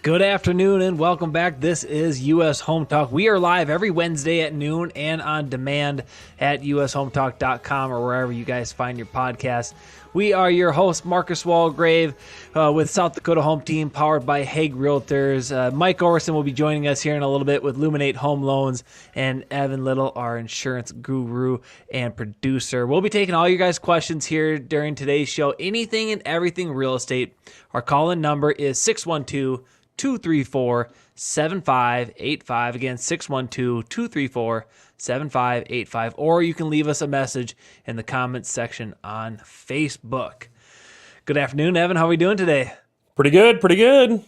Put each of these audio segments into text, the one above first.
Good afternoon and welcome back. This is US Home Talk. We are live every Wednesday at noon and on demand at ushometalk.com or wherever you guys find your podcasts. We are your host, Marcus Walgrave, with South Dakota Home Team, powered by Hague Realtors. Mike Orson will be joining us here in a little bit with Luminate Home Loans, and Evan Little, our insurance guru and producer. We'll be taking all your guys' questions here during today's show. Anything and everything real estate. Our call-in number is 612-234-7585. Again, 612-234-7585. Or you can leave us a message in the comments section on Facebook. Good afternoon, Evan. How are we doing today? Pretty good, pretty good.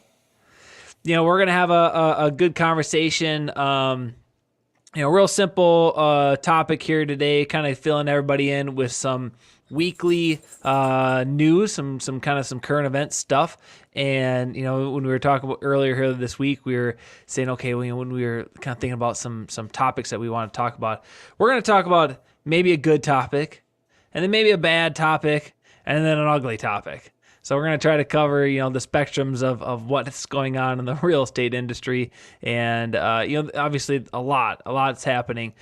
You know, we're going to have a good conversation. Real simple topic here today, kind of filling everybody in with some weekly news, some current event stuff. And, when we were talking about earlier here this week, we were saying, okay, when we were kind of thinking about some topics that we want to talk about, we're going to talk about maybe a good topic, and then maybe a bad topic, and then an ugly topic. So we're going to try to cover, the spectrums of what's going on in the real estate industry. And, obviously a lot's happening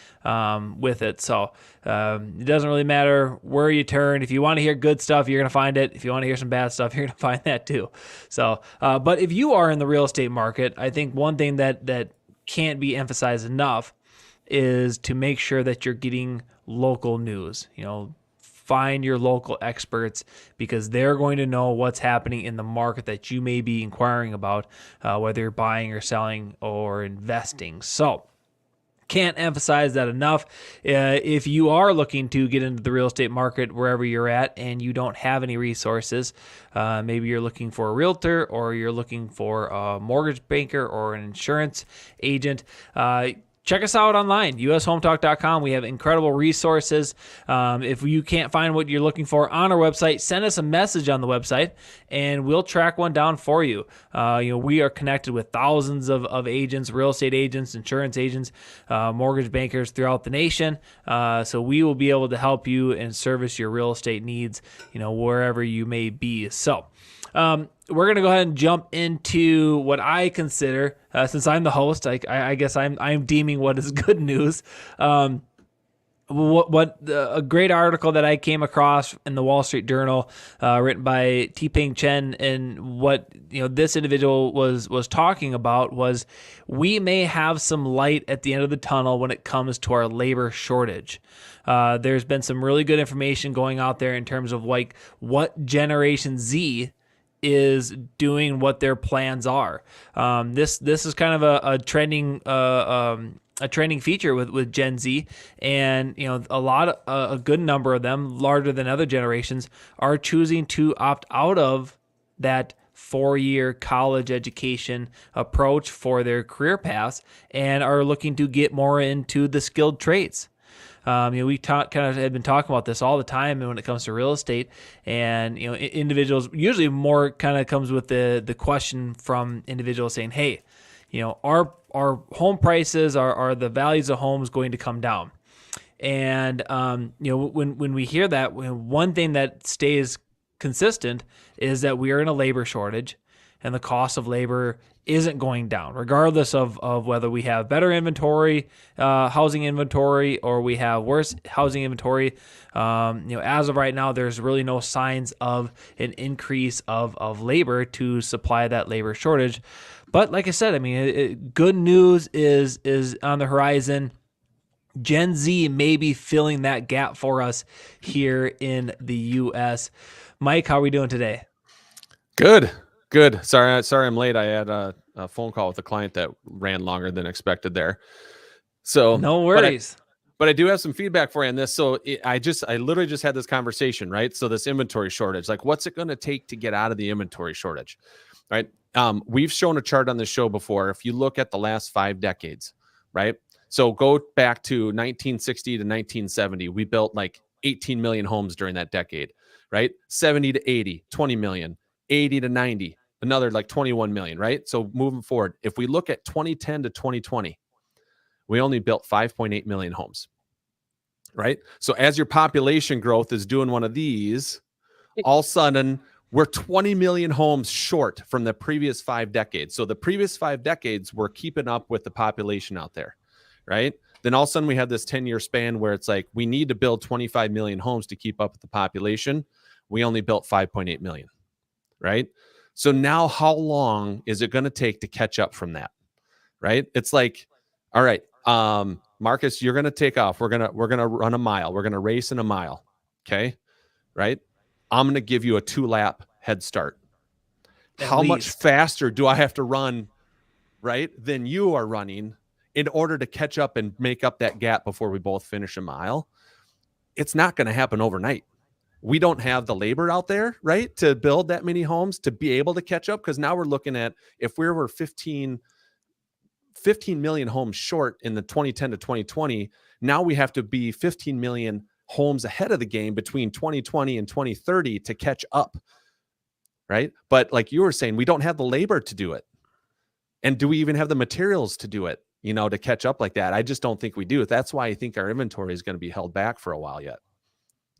with it. So it doesn't really matter where you turn. If you want to hear good stuff, you're going to find it. If you want to hear some bad stuff, you're going to find that too. So, but if you are in the real estate market, I think one thing that can't be emphasized enough is to make sure that you're getting local news. Find your local experts, because they're going to know what's happening in the market that you may be inquiring about, whether you're buying or selling or investing. So can't emphasize that enough. If you are looking to get into the real estate market wherever you're at and you don't have any resources, maybe you're looking for a realtor or you're looking for a mortgage banker or an insurance agent, check us out online, ushometalk.com. We have incredible resources. If you can't find what you're looking for on our website, send us a message on the website, and we'll track one down for you. We are connected with thousands of agents, real estate agents, insurance agents, mortgage bankers throughout the nation. So we will be able to help you and service your real estate needs, wherever you may be. So we're going to go ahead and jump into what I consider, since I'm the host, I guess I'm deeming what is good news. A great article that I came across in the Wall Street Journal, written by T-Ping Chen, and what this individual was talking about was we may have some light at the end of the tunnel when it comes to our labor shortage. There's been some really good information going out there in terms of like what Generation Z is doing, what their plans are. This is kind of a trending feature with Gen Z, and a good number of them, larger than other generations, are choosing to opt out of that 4-year college education approach for their career paths and are looking to get more into the skilled trades. We have been talking about this all the time when it comes to real estate, and individuals usually more kind of comes with the question from individuals saying, hey, our home prices are the values of homes going to come down? And when we hear that, one thing that stays consistent is that we are in a labor shortage, and the cost of labor isn't going down, regardless of whether we have better inventory, housing inventory, or we have worse housing inventory. As of right now, there's really no signs of an increase of labor to supply that labor shortage. But like I said, good news is on the horizon. Gen Z may be filling that gap for us here in the U.S. Mike, how are we doing today? Good. Sorry, I'm late. I had a phone call with a client that ran longer than expected there. So no worries. But I do have some feedback for you on this. So I literally just had this conversation, right? So this inventory shortage, like what's it going to take to get out of the inventory shortage, right? We've shown a chart on this show before. If you look at the last 5 decades, right? So go back to 1960 to 1970, we built like 18 million homes during that decade, right? 70 to 80, 20 million, 80 to 90, another like 21 million, right? So moving forward, if we look at 2010 to 2020, we only built 5.8 million homes, right? So as your population growth is doing one of these, all of a sudden We're 20 million homes short from the previous 5 decades. So the previous 5 decades were keeping up with the population out there, right? Then all of a sudden we have this 10-year span where it's like we need to build 25 million homes to keep up with the population. We only built 5.8 million, right? So now how long is it going to take to catch up from that, right? It's like, all right, Marcus, you're going to take off. We're going to run a mile. We're going to race in a mile, okay? Right? I'm going to give you a 2-lap head start. How much faster do I have to run, right, than you are running in order to catch up and make up that gap before we both finish a mile? It's not going to happen overnight. We don't have the labor out there, right, to build that many homes to be able to catch up, because now we're looking at, if we were 15 million homes short in the 2010 to 2020, now we have to be 15 million homes ahead of the game between 2020 and 2030 to catch up, right? But like you were saying, we don't have the labor to do it. And do we even have the materials to do it, to catch up like that? I just don't think we do. That's why I think our inventory is going to be held back for a while yet.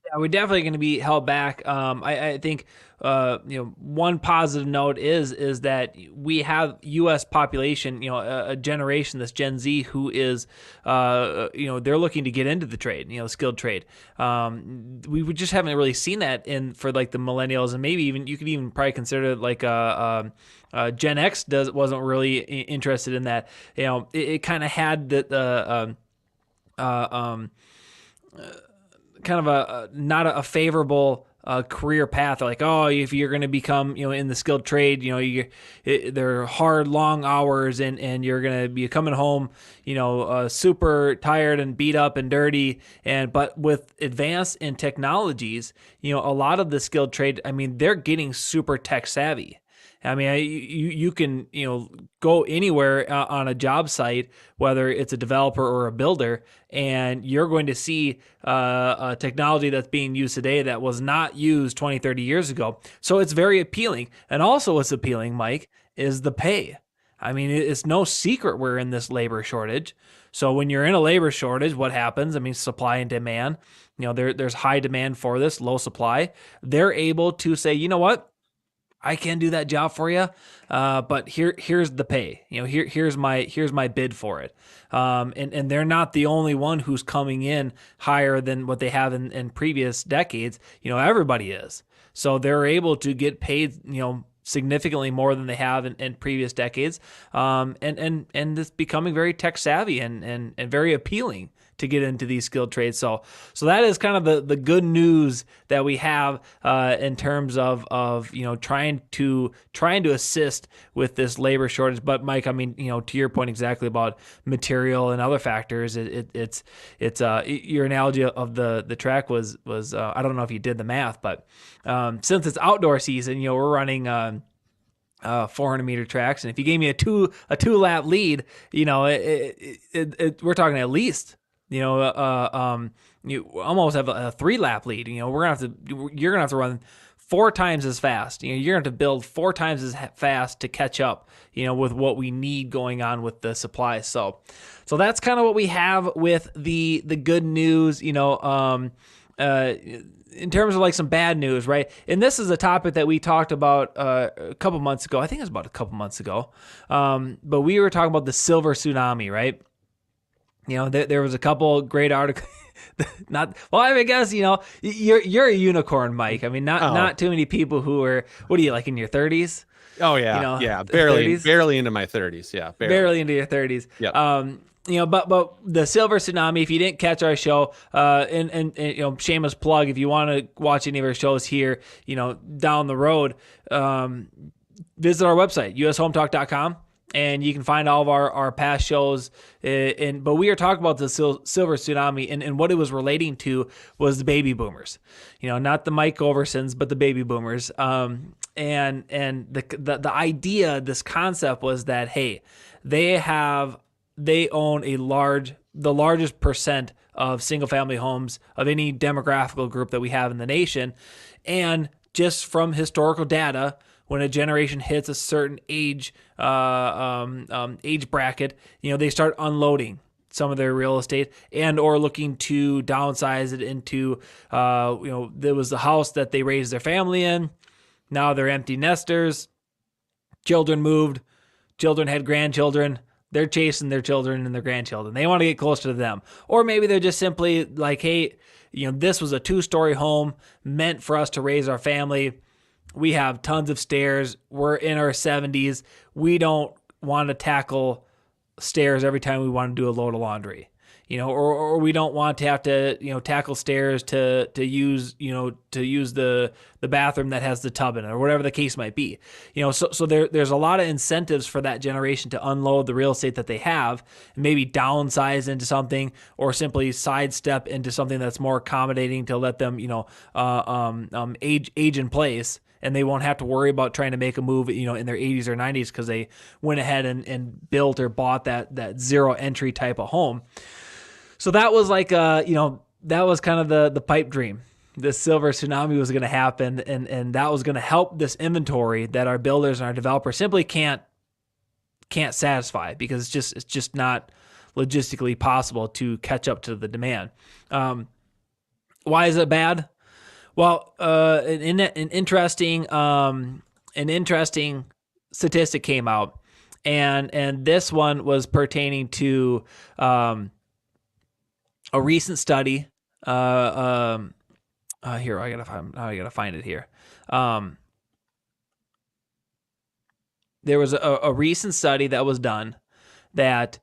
Yeah, we're definitely going to be held back. I think one positive note is that we have U.S. population, a generation, this Gen Z, who is, they're looking to get into the trade, skilled trade. We just haven't really seen that for like the millennials, and maybe even you could even probably consider it like Gen X wasn't really interested in that. It kind of had the kind of a not a favorable career path. Like, oh, if you're going to become, in the skilled trade, they're hard, long hours, and you're going to be coming home, super tired and beat up and dirty. But with advance in technologies, a lot of the skilled trade, they're getting super tech savvy. You can, go anywhere on a job site, whether it's a developer or a builder, and you're going to see a technology that's being used today that was not used 20, 30 years ago. So it's very appealing. And also what's appealing, Mike, is the pay. It's no secret we're in this labor shortage. So when you're in a labor shortage, what happens? Supply and demand. There's high demand for this, low supply. They're able to say, you know what? I can do that job for you, but here's the pay. Here's my bid for it. And they're not the only one who's coming in higher than what they have in previous decades. Everybody is. So they're able to get paid, significantly more than they have in previous decades. And it's becoming very tech savvy and very appealing to get into these skilled trades. So that is kind of the good news that we have in terms of trying to assist with this labor shortage. But Mike, to your point exactly about material and other factors, it's your analogy of the track was I don't know if you did the math, but since it's outdoor season, we're running 400-meter tracks, and if you gave me a two lap lead, we're talking at least. You almost have a 3-lap lead. You're gonna have to run 4 times as fast. You're gonna have to build 4 times as fast to catch up. With what we need going on with the supply. So that's kind of what we have with the good news. In terms of like some bad news, right? And this is a topic that we talked about a couple months ago. I think it was about a couple months ago. But we were talking about the silver tsunami, right? There was a couple great articles. I guess, you're a unicorn, Mike. Not too many people who are, what are you, like in your 30s? Oh yeah. Barely into my 30s. Yeah. Barely into your 30s. Yeah. But the silver tsunami, if you didn't catch our show, and shameless plug, if you want to watch any of our shows here, down the road, visit our website, ushometalk.com. And you can find all of our past shows. But we are talking about the silver tsunami, and what it was relating to was the baby boomers. Not the Mike Oversons, but the baby boomers. And the idea, this concept was that, hey, they own the largest percent of single family homes of any demographical group that we have in the nation. And just from historical data, when a generation hits a certain age bracket, they start unloading some of their real estate and or looking to downsize it into, there was the house that they raised their family in. Now they're empty nesters. Children moved. Children had grandchildren. They're chasing their children and their grandchildren. They want to get closer to them. Or maybe they're just simply like, hey, this was a 2-story home meant for us to raise our family. We have tons of stairs. We're in our 70s. We don't want to tackle stairs every time we want to do a load of laundry. Or we don't want to have to, tackle stairs to use the bathroom that has the tub in it, or whatever the case might be. So there's a lot of incentives for that generation to unload the real estate that they have and maybe downsize into something, or simply sidestep into something that's more accommodating to let them, age in place. And they won't have to worry about trying to make a move, in their 80s or 90s because they went ahead and built or bought that zero entry type of home. So that was like, that was kind of the pipe dream. This silver tsunami was going to happen, and that was going to help this inventory that our builders and our developers simply can't satisfy, because it's just not logistically possible to catch up to the demand. Why is it bad? Well, an interesting statistic came out, and this one was pertaining to a recent study. Here, I gotta find it here. There was a recent study that was done that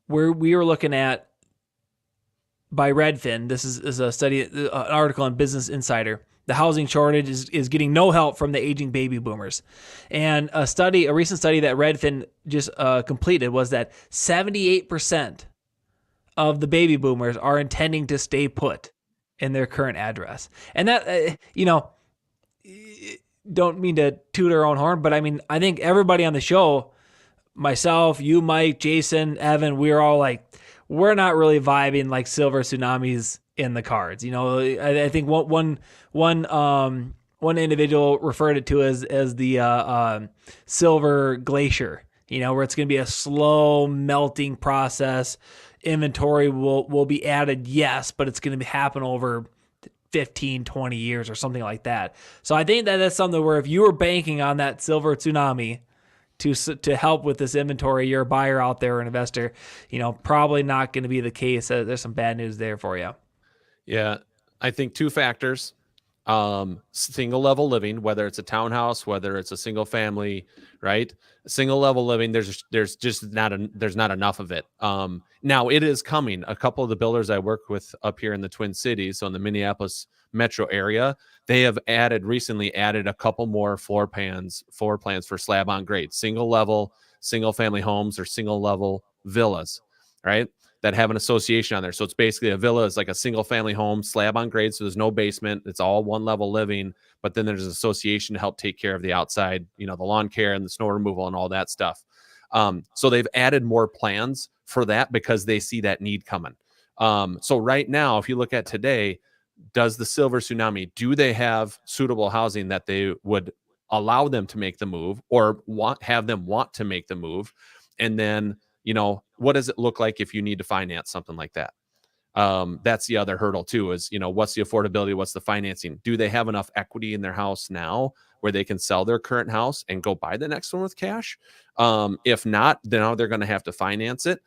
we were looking at by Redfin. This is a study, an article on Business Insider. The housing shortage is getting no help from the aging baby boomers. And a recent study that Redfin just completed was that 78% of the baby boomers are intending to stay put in their current address. And that, don't mean to toot our own horn, but I mean, I think everybody on the show, myself, you, Mike, Jason, Evan, we're all like, we're not really vibing like silver tsunamis in the cards. I think one individual referred it to as the silver glacier, where it's going to be a slow melting process. Inventory will be added, yes, but it's going to happen over 15, 20 years or something like that. So I think that's something where if you were banking on that silver tsunami to help with this inventory, you're a buyer out there or an investor, probably not going to be the case. There's some bad news there for you. Yeah, I think 2 factors. Single level living, whether it's a townhouse, whether it's a single family, right? Single level living, there's not enough of it. Now it is coming. A couple of the builders I work with up here in the Twin Cities, so in the Minneapolis metro area, they have recently added a couple more floor plans for slab on grade, single level, single family homes, or single level villas, right? That have an association on there. So it's basically a villa is like a single family home, slab on grade. So there's no basement. It's all one level living, but then there's an association to help take care of the outside, the lawn care and the snow removal and all that stuff. So they've added more plans for that because they see that need coming. So right now, if you look at today, does the silver tsunami, do they have suitable housing that they would allow them to make the move, or have them want to make the move? And then, what does it look like if you need to finance something like that? That's the other hurdle too, is, what's the affordability? What's the financing? Do they have enough equity in their house now where they can sell their current house and go buy the next one with cash? If not, then now they're going to have to finance it.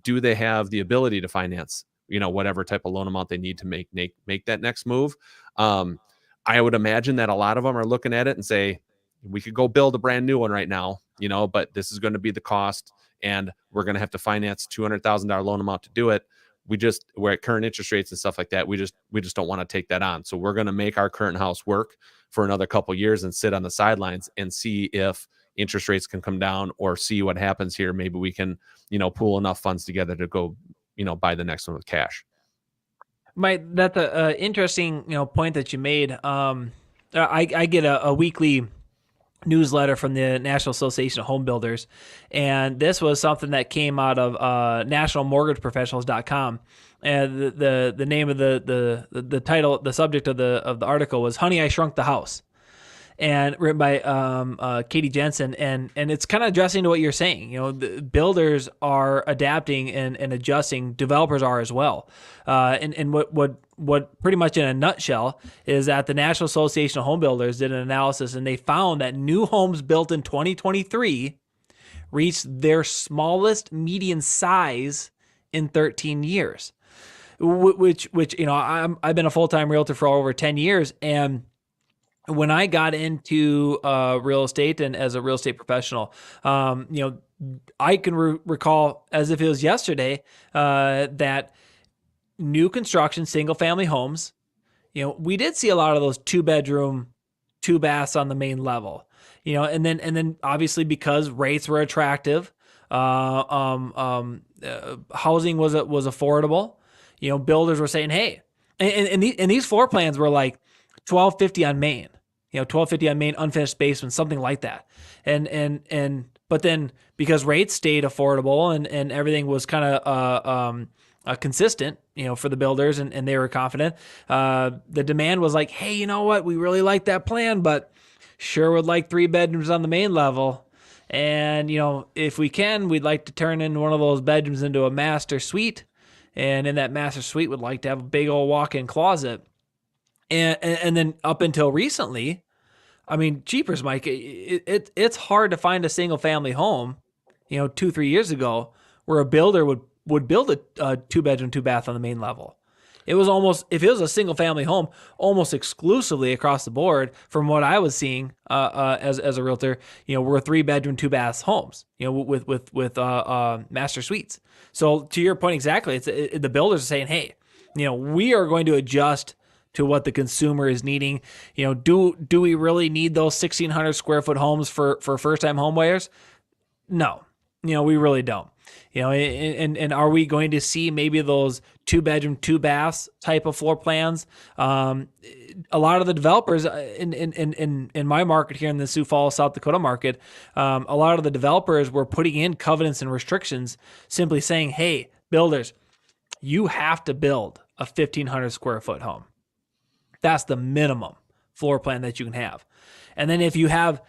Do they have the ability to finance, whatever type of loan amount they need to make that next move? I would imagine that a lot of them are looking at it and say, we could go build a brand new one right now, but this is going to be the cost, and we're going to have to finance $200,000 loan amount to do it. We're at current interest rates and stuff like that. We just don't want to take that on. So we're going to make our current house work for another couple of years and sit on the sidelines and see if interest rates can come down, or see what happens here. Maybe we can, pool enough funds together to go, buy the next one with cash. Mike, that's an interesting, point that you made. I get a weekly newsletter from the National Association of Home Builders, and this was something that came out of nationalmortgageprofessionals.com. And the name of the title, the subject of the article was "Honey, I Shrunk the House." and written by Katie Jensen, and it's kind of addressing to what you're saying. The builders are adapting and adjusting. Developers are as well. And what pretty much in a nutshell is that the National Association of Home Builders did an analysis, and they found that new homes built in 2023 reached their smallest median size in 13 years. Which I've been a full-time realtor for over 10 years, and when I got into real estate and as a real estate professional, I can recall as if it was yesterday that new construction single-family homes, we did see a lot of those 2-bedroom, 2 baths on the main level, and then obviously because rates were attractive, housing was affordable. Builders were saying, hey, and these floor plans were like $1,250 on Main, $1,250 on Main, unfinished basement, something like that. But then because rates stayed affordable and everything was kind of consistent, for the builders, and they were confident, the demand was like, hey, you know what? We really like that plan, but sure would like 3 bedrooms on the main level. And, if we can, we'd like to turn in one of those bedrooms into a master suite. And in that master suite would like to have a big old walk-in closet. And then up until recently, I mean, jeepers, Mike, it's hard to find a single-family home, 2-3 years ago, where a builder would build a 2-bedroom, 2-bath on the main level. It was almost, if it was a single-family home, almost exclusively across the board, from what I was seeing as a realtor, were 3-bedroom, 2-bath homes, with master suites. So to your point exactly, the builders are saying, hey, we are going to adjust to what the consumer is needing. Do we really need those 1,600 square foot homes for first-time home buyers? No, we really don't. And are we going to see maybe those 2-bedroom, 2 baths type of floor plans? A lot of the developers in my market here in the Sioux Falls, South Dakota market, a lot of the developers were putting in covenants and restrictions, simply saying, hey, builders, you have to build a 1,500 square foot home. That's the minimum floor plan that you can have. And then if you have,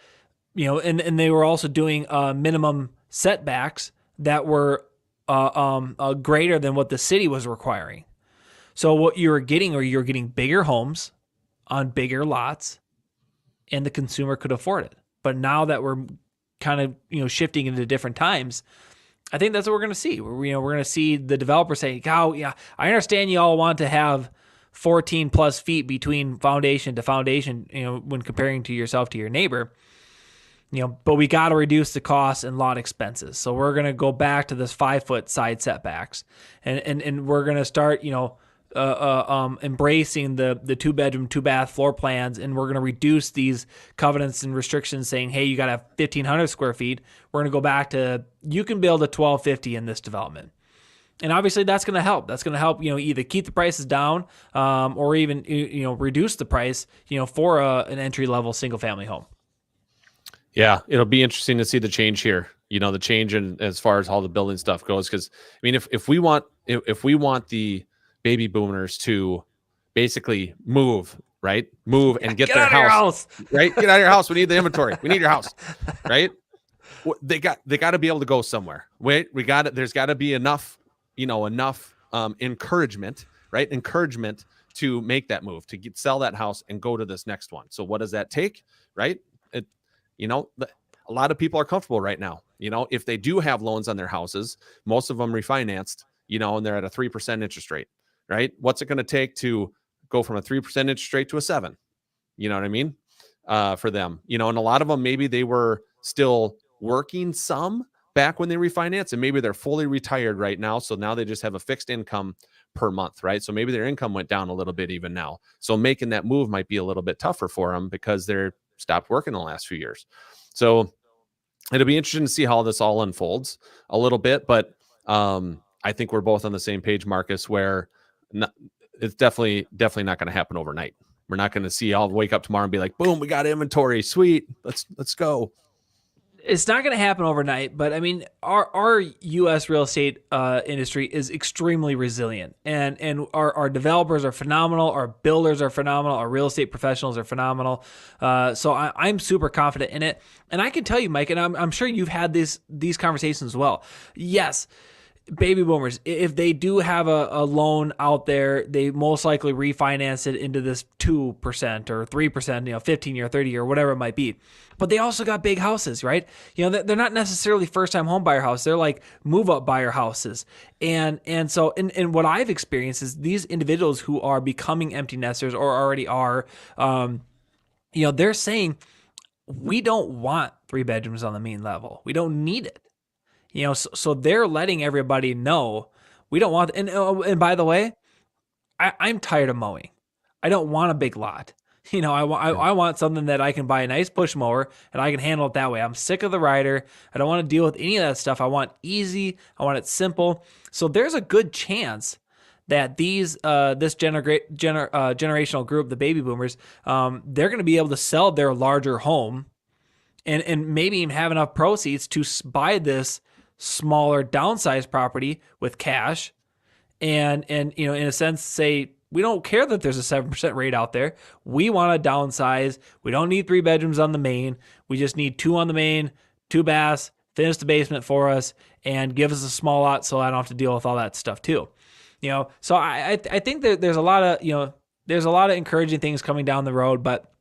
and they were also doing minimum setbacks that were greater than what the city was requiring. So what you're getting bigger homes on bigger lots, and the consumer could afford it. But now that we're kind of shifting into different times, I think that's what we're going to see. We're going to see the developer saying, "Oh, yeah, I understand you all want to have 14 plus feet between foundation to foundation, when comparing to yourself to your neighbor, but we got to reduce the costs and lot expenses. So we're going to go back to this 5-foot side setbacks, and we're going to start, embracing the 2-bedroom, 2-bath floor plans, and we're going to reduce these covenants and restrictions saying, hey, you got to have 1,500 square feet. We're going to go back to, you can build a 1,250 in this development. And obviously that's going to help. That's going to help, either keep the prices down, or even, reduce the price, for an entry-level single-family home. Yeah, it'll be interesting to see the change here. The change in as far as all the building stuff goes. Because I mean, if we want the baby boomers to basically move, right? Move and get their house, right? Get out of your house. We need the inventory. We need your house, right? They got to be able to go somewhere. There's got to be enough encouragement, right? Encouragement to make that move, to sell that house and go to this next one. So what does that take, right? A lot of people are comfortable right now. If they do have loans on their houses, most of them refinanced, and they're at a 3% interest rate, right? What's it going to take to go from a 3% interest rate to a 7? You know what I mean? For them, and a lot of them, maybe they were still working some back when they refinanced, and maybe they're fully retired right now. So now they just have a fixed income per month, right? So maybe their income went down a little bit even now. So making that move might be a little bit tougher for them because they're stopped working the last few years. So it'll be interesting to see how this all unfolds a little bit. But I think we're both on the same page, Marcus, where it's definitely not going to happen overnight. We're not going to see, I'll wake up tomorrow and be like, boom, we got inventory. Sweet. Let's go. It's not going to happen overnight, but I mean, our U.S. real estate industry is extremely resilient, and our developers are phenomenal, our builders are phenomenal, our real estate professionals are phenomenal. So I'm super confident in it, and I can tell you, Mike, and I'm sure you've had these conversations as well. Yes. Baby boomers, if they do have a loan out there, they most likely refinance it into this 2% or 3%, 15-year, 30-year, whatever it might be. But they also got big houses, right? They're not necessarily first-time home buyer house. They're like move-up buyer houses. And so what I've experienced is these individuals who are becoming empty nesters or already are, they're saying, we don't want 3 bedrooms on the main level. We don't need it. So they're letting everybody know we don't want. And by the way, I'm tired of mowing. I don't want a big lot. I want something that I can buy a nice push mower and I can handle it that way. I'm sick of the rider. I don't want to deal with any of that stuff. I want easy. I want it simple. So there's a good chance that this generational group, the baby boomers, they're going to be able to sell their larger home and maybe even have enough proceeds to buy this smaller downsized property with cash and in a sense say, we don't care that there's a 7% rate out there. We want to downsize. We don't need 3 bedrooms on the main. We just need 2 on the main, 2 baths, finish the basement for us, and give us a small lot so I don't have to deal with all that stuff too. So I think that there's a lot of encouraging things coming down the road, but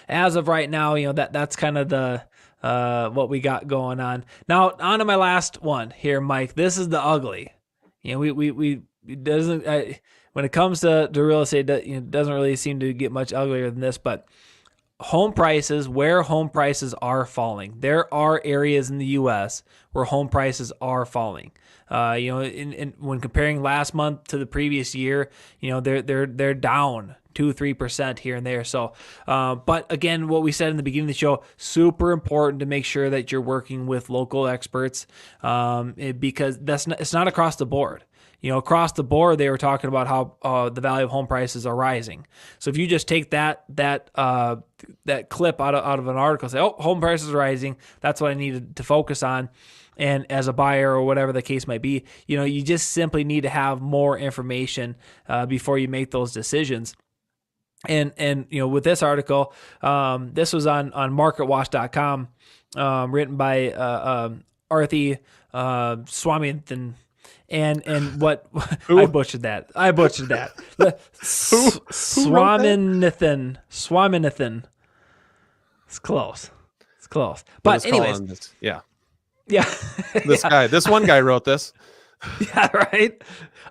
as of right now, that's kind of the what we got going on. Now, on to my last one here, Mike. This is the ugly. We doesn't when it comes to real estate, it doesn't really seem to get much uglier than this. But home prices, where home prices are falling, there are areas in the U.S. where home prices are falling. When comparing last month to the previous year, they're down 2-3% here and there. So, but again, what we said in the beginning of the show, super important to make sure that you're working with local experts, because it's not across the board. Across the board, they were talking about how the value of home prices are rising. So if you just take that clip out of an article, say, oh, home prices are rising, that's what I needed to focus on. And as a buyer or whatever the case might be, you just simply need to have more information before you make those decisions. And with this article, this was on MarketWatch.com, written by Arthi Swaminathan. And what I butchered that. Swaminathan. It's close. But anyways, yeah. This one guy wrote this. Yeah, right.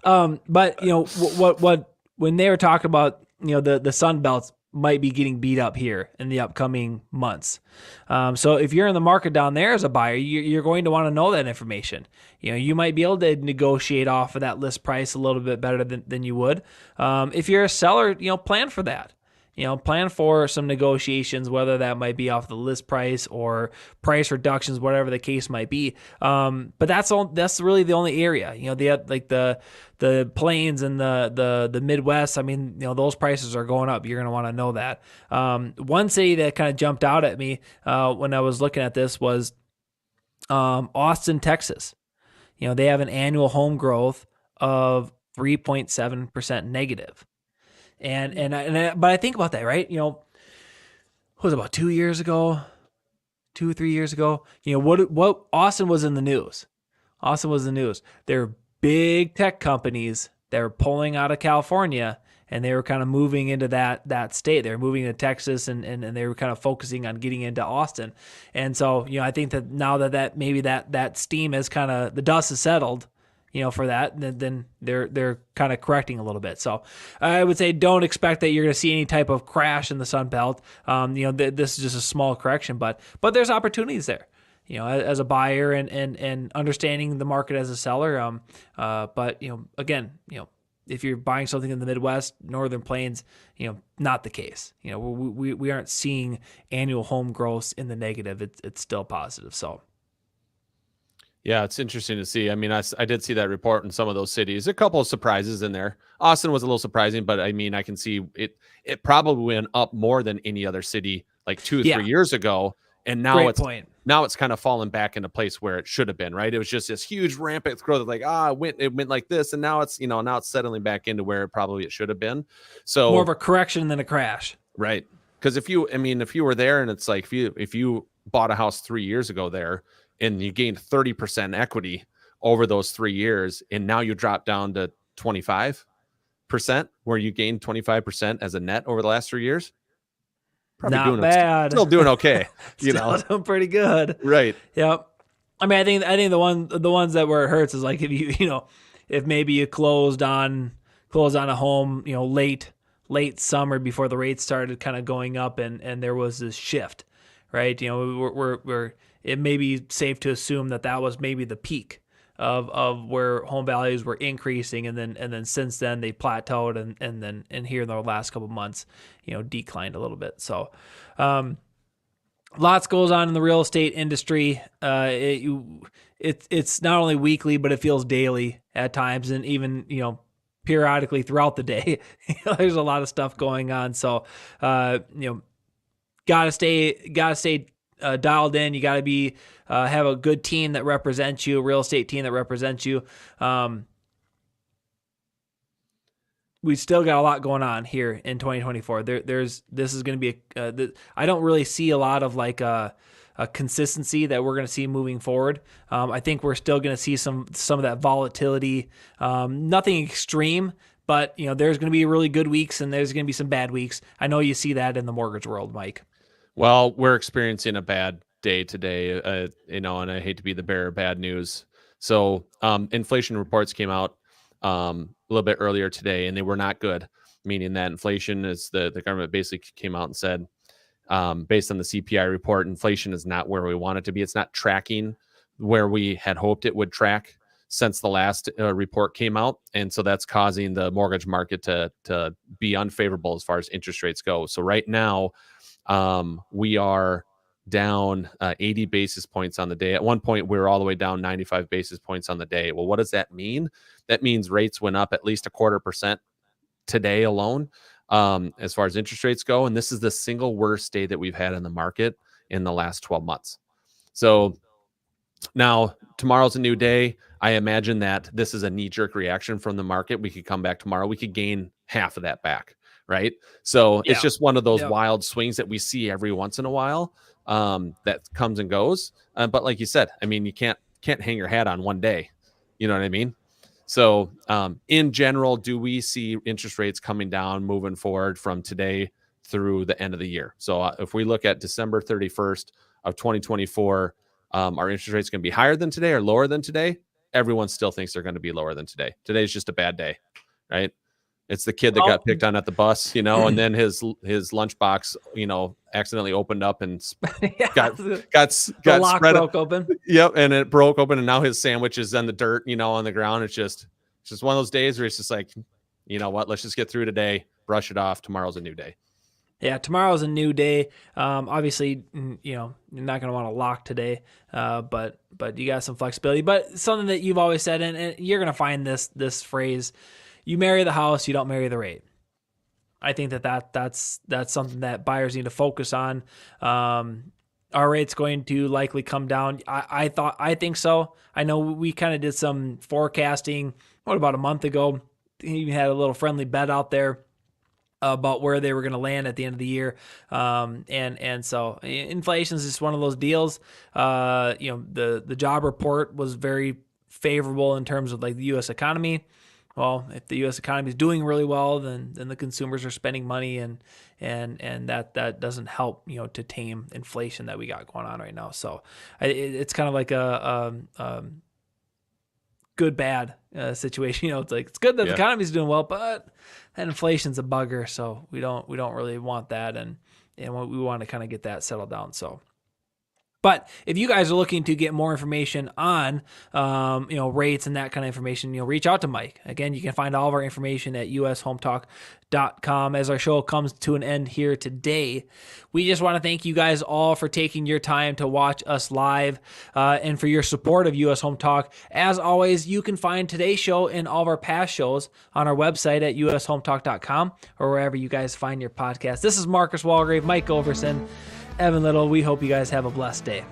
But what when they were talking about the Sun Belts might be getting beat up here in the upcoming months. So if you're in the market down there as a buyer, you're going to want to know that information. You might be able to negotiate off of that list price a little bit better than you would. If you're a seller, plan for that. Plan for some negotiations, whether that might be off the list price or price reductions, whatever the case might be. But that's really the only area. The plains and the Midwest. I mean, those prices are going up. You're going to want to know that. One city that kind of jumped out at me when I was looking at this was Austin, Texas. They have an annual home growth of 3.7% negative. But I think about that, right? What was it, about 2 years ago, 2-3 years ago? What Austin was in the news. There are big tech companies that were pulling out of California, and they were kind of moving into that state. They were moving to Texas, and they were kind of focusing on getting into Austin. And so, I think that now that maybe that steam is kind of, the dust has settled, for that, then they're kind of correcting a little bit. So I would say don't expect that you're going to see any type of crash in the Sun Belt. This is just a small correction, but there's opportunities there. As a buyer and understanding the market as a seller. But again, if you're buying something in the Midwest, Northern Plains, not the case. We aren't seeing annual home growth in the negative. It's still positive. So. Yeah, it's interesting to see. I mean, I did see that report in some of those cities. A couple of surprises in there. Austin was a little surprising, but I mean, I can see it probably went up more than any other city like 2 or 3 years ago. And now Now it's kind of fallen back into place where it should have been, right? It was just this huge rampant growth, like it went like this, and now it's now it's settling back into where it should have been. So more of a correction than a crash, right? Because if you were there, and it's like if you bought a house 3 years ago there, and you gained 30% equity over those 3 years, and now you drop down to 25%, where you gained 25% as a net over the last 3 years. Probably not bad. Still doing okay. Doing pretty good. Right. Yep. I mean, I think the ones that where it hurts is like if maybe you closed on a home, late summer before the rates started kind of going up, and there was this shift, right? It may be safe to assume that was maybe the peak of where home values were increasing, and then since then they plateaued, and here in the last couple of months, declined a little bit. So, lots goes on in the real estate industry. It's not only weekly, but it feels daily at times, and even periodically throughout the day. There's a lot of stuff going on. So, gotta stay dialed in. You got to be have a good team that represents you, a real estate team that represents you. We still got a lot going on here in 2024. This is going to be I don't really see a lot of like a consistency that we're going to see moving forward. I think we're still going to see some of that volatility. Nothing extreme, but there's going to be really good weeks and there's going to be some bad weeks. I know you see that in the mortgage world, Mike. Well, we're experiencing a bad day today, and I hate to be the bearer of bad news. So, inflation reports came out a little bit earlier today, and they were not good, meaning that inflation is the government basically came out and said, based on the CPI report, inflation is not where we want it to be. It's not tracking where we had hoped it would track since the last report came out. And so that's causing the mortgage market to be unfavorable as far as interest rates go. So right now, we are down 80 basis points on the day. At one point, we were all the way down 95 basis points on the day. Well, what does that mean? That means rates went up at least 0.25% today alone, as far as interest rates go. And this is the single worst day that we've had in the market in the last 12 months. So now tomorrow's a new day. I imagine that this is a knee-jerk reaction from the market. We could come back tomorrow. We could gain half of that back. Right. So it's just one of those wild swings that we see every once in a while, that comes and goes. But like you said, I mean, you can't hang your hat on one day. You know what I mean? So in general, do we see interest rates coming down moving forward from today through the end of the year? So if we look at December 31st of 2024, are interest rates going to be higher than today or lower than today? Everyone still thinks they're going to be lower than today. Today's just a bad day. Right. It's the kid that got picked on at the bus, and then his lunchbox, accidentally opened up and got the lock spread broke open. Yep, and it broke open, and now his sandwich is on the dirt, on the ground. It's just one of those days where it's just like, you know what? Let's just get through today, brush it off. Tomorrow's a new day. Yeah, tomorrow's a new day. Obviously, you're not going to want to lock today, but you got some flexibility. But something that you've always said, and you're going to find this phrase. You marry the house, you don't marry the rate. I think that's something that buyers need to focus on. Our rate's going to likely come down. I think so. I know we kind of did some forecasting, about a month ago. We even had a little friendly bet out there about where they were going to land at the end of the year. And so inflation is just one of those deals. The job report was very favorable in terms of like the U.S. economy. Well, if the U.S. economy is doing really well, then the consumers are spending money, and that doesn't help to tame inflation that we got going on right now. So it's kind of like a good bad situation. It's like it's good that the economy is doing well, but inflation's a bugger, so we don't really want that, and we want to kind of get that settled down. So. But if you guys are looking to get more information on, rates and that kind of information, reach out to Mike. Again, you can find all of our information at ushometalk.com. As our show comes to an end here today, we just want to thank you guys all for taking your time to watch us live and for your support of US Home Talk. As always, you can find today's show and all of our past shows on our website at ushometalk.com or wherever you guys find your podcast. This is Marcus Walgrave, Mike Overson, Evan Little. We hope you guys have a blessed day.